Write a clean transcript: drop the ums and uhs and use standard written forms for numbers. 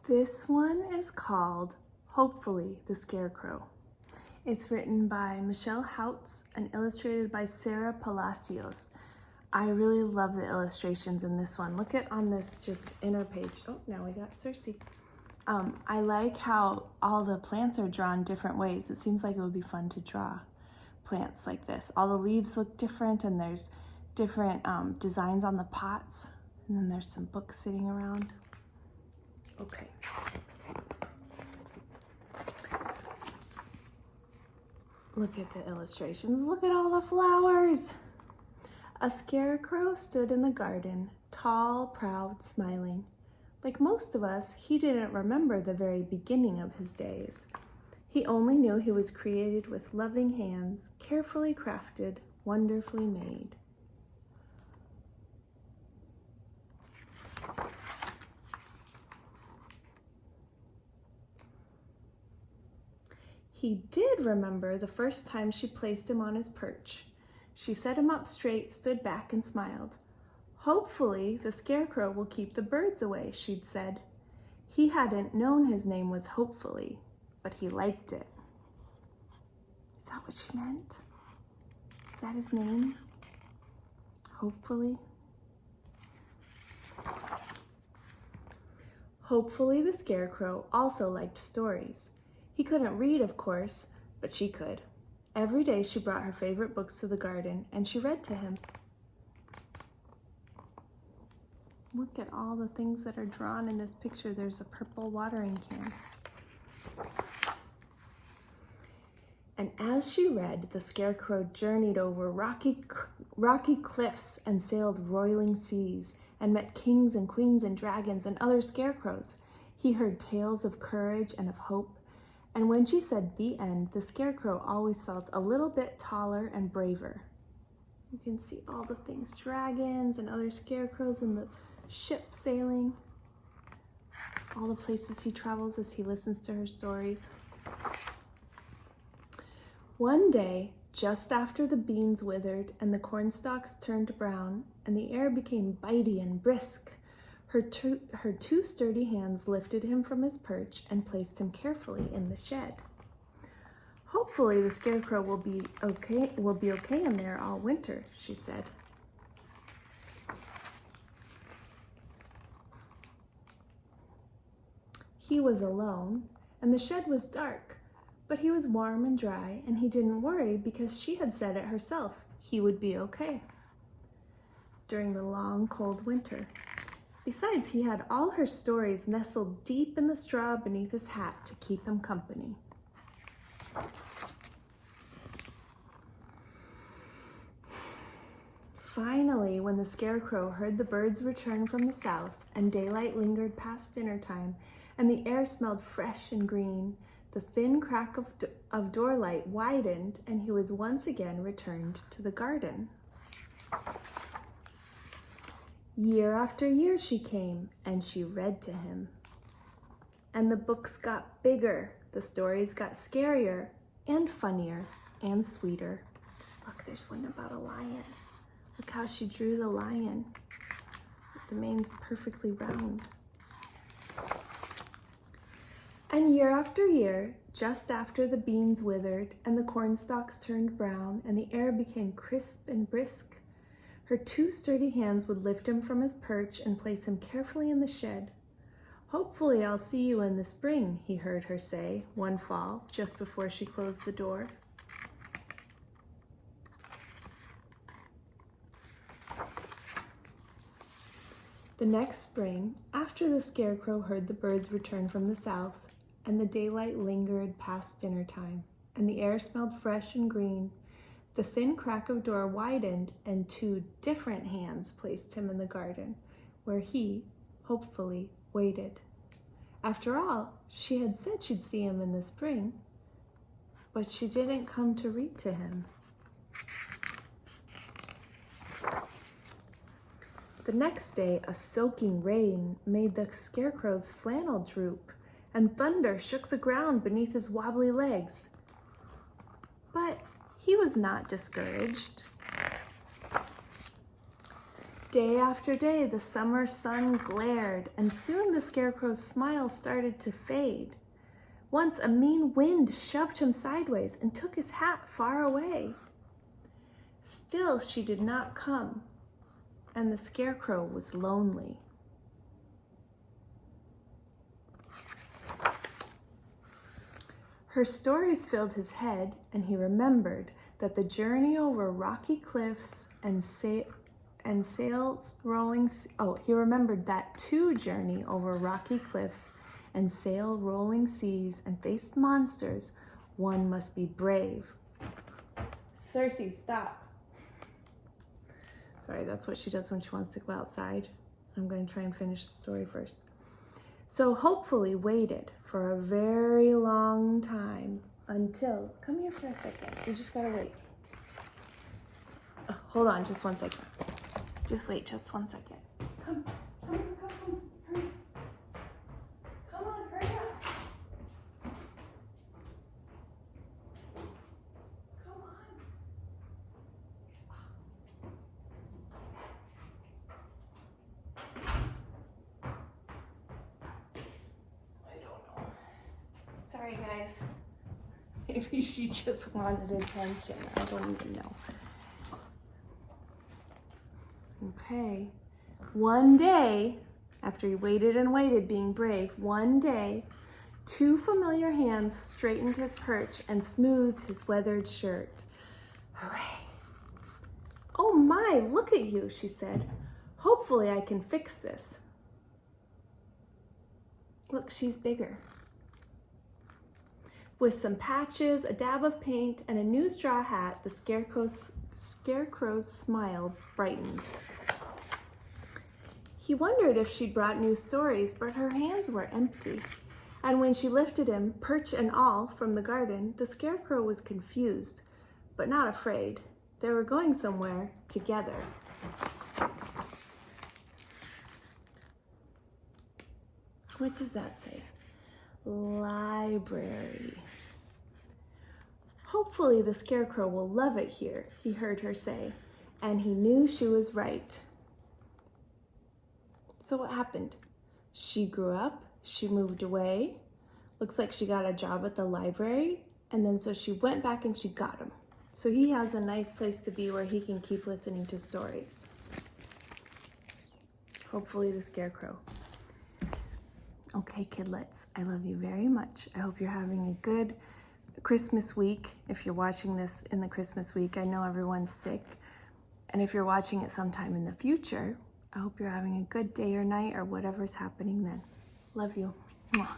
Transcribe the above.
This one is called Hopefully the Scarecrow. It's written by Michelle Houts and illustrated by Sara Palacios. I really love the illustrations in this one. Look at on this just inner page. Oh, now we got Circe. I like how all the plants are drawn different ways. It seems like it would be fun to draw plants like this. All the leaves look different and there's different designs on the pots. And then there's some books sitting around. Okay. Look at the illustrations. Look at all the flowers. A scarecrow stood in the garden, tall, proud, smiling. Like most of us, he didn't remember the very beginning of his days. He only knew he was created with loving hands, carefully crafted, wonderfully made. He did remember the first time she placed him on his perch. She set him up straight, stood back, and smiled. Hopefully, the scarecrow will keep the birds away, she'd said. He hadn't known his name was Hopefully, but he liked it. Is that what she meant? Is that his name? Hopefully? Hopefully, the scarecrow also liked stories. He couldn't read, of course, but she could. Every day she brought her favorite books to the garden and she read to him. Look at all the things that are drawn in this picture. There's a purple watering can. And as she read, the scarecrow journeyed over rocky cliffs and sailed roiling seas and met kings and queens and dragons and other scarecrows. He heard tales of courage and of hope. And when she said the end, the scarecrow always felt a little bit taller and braver. You can see all the things, dragons and other scarecrows and the ship sailing, all the places he travels as he listens to her stories. One day, just after the beans withered and the cornstalks turned brown and the air became bitey and brisk, her two sturdy hands lifted him from his perch and placed him carefully in the shed. Hopefully the scarecrow will be okay in there all winter, she said. He was alone, and the shed was dark, but he was warm and dry, and he didn't worry because she had said it herself. He would be okay during the long, cold winter. Besides, he had all her stories nestled deep in the straw beneath his hat to keep him company. Finally, when the scarecrow heard the birds return from the south and daylight lingered past dinner time and the air smelled fresh and green, the thin crack of door light widened and he was once again returned to the garden. Year after year she came, and she read to him. And the books got bigger, the stories got scarier, and funnier, and sweeter. Look, there's one about a lion. Look how she drew the lion. The mane's perfectly round. And year after year, just after the beans withered, and the cornstalks turned brown, and the air became crisp and brisk, her two sturdy hands would lift him from his perch and place him carefully in the shed. Hopefully I'll see you in the spring, he heard her say one fall, just before she closed the door. The next spring, after the scarecrow heard the birds return from the south, and the daylight lingered past dinner time, and the air smelled fresh and green, the thin crack of door widened, and two different hands placed him in the garden, where he, hopefully, waited. After all, she had said she'd see him in the spring, but she didn't come to read to him. The next day, a soaking rain made the scarecrow's flannel droop, and thunder shook the ground beneath his wobbly legs. But he was not discouraged. Day after day, the summer sun glared, and soon the Scarecrow's smile started to fade. Once a mean wind shoved him sideways and took his hat far away. Still she did not come, and the Scarecrow was lonely. Her stories filled his head, and he remembered that the journey over rocky cliffs and he remembered that to journey over rocky cliffs and sail rolling seas and face monsters, one must be brave. Cersei, stop. Sorry, that's what she does when she wants to go outside. I'm going to try and finish the story first. So hopefully waited for a very long time until, come here for a second, you just gotta wait. Hold on, just 1 second. Just wait, just 1 second. Come, hurry. Come on, hurry up. Come on. I don't know. Sorry, guys. Maybe she just wanted attention. I don't even know. Okay. One day, after he waited and waited, being brave, one day, two familiar hands straightened his perch and smoothed his weathered shirt. Hooray! Oh my, look at you, she said. Hopefully I can fix this. Look, she's bigger. With some patches, a dab of paint, and a new straw hat, the Scarecrow's smile brightened. He wondered if she'd brought new stories, but her hands were empty. And when she lifted him, perch and all, from the garden, the Scarecrow was confused, but not afraid. They were going somewhere together. What does that say? Library. Hopefully the Scarecrow will love it here, he heard her say, and he knew she was right. So what happened? She grew up, she moved away, looks like she got a job at the library, and then so she went back and she got him. So he has a nice place to be where he can keep listening to stories. Hopefully the Scarecrow. Okay, kidlets, I love you very much. I hope you're having a good Christmas week. If you're watching this in the Christmas week, I know everyone's sick. And if you're watching it sometime in the future, I hope you're having a good day or night or whatever's happening then. Love you. Mwah.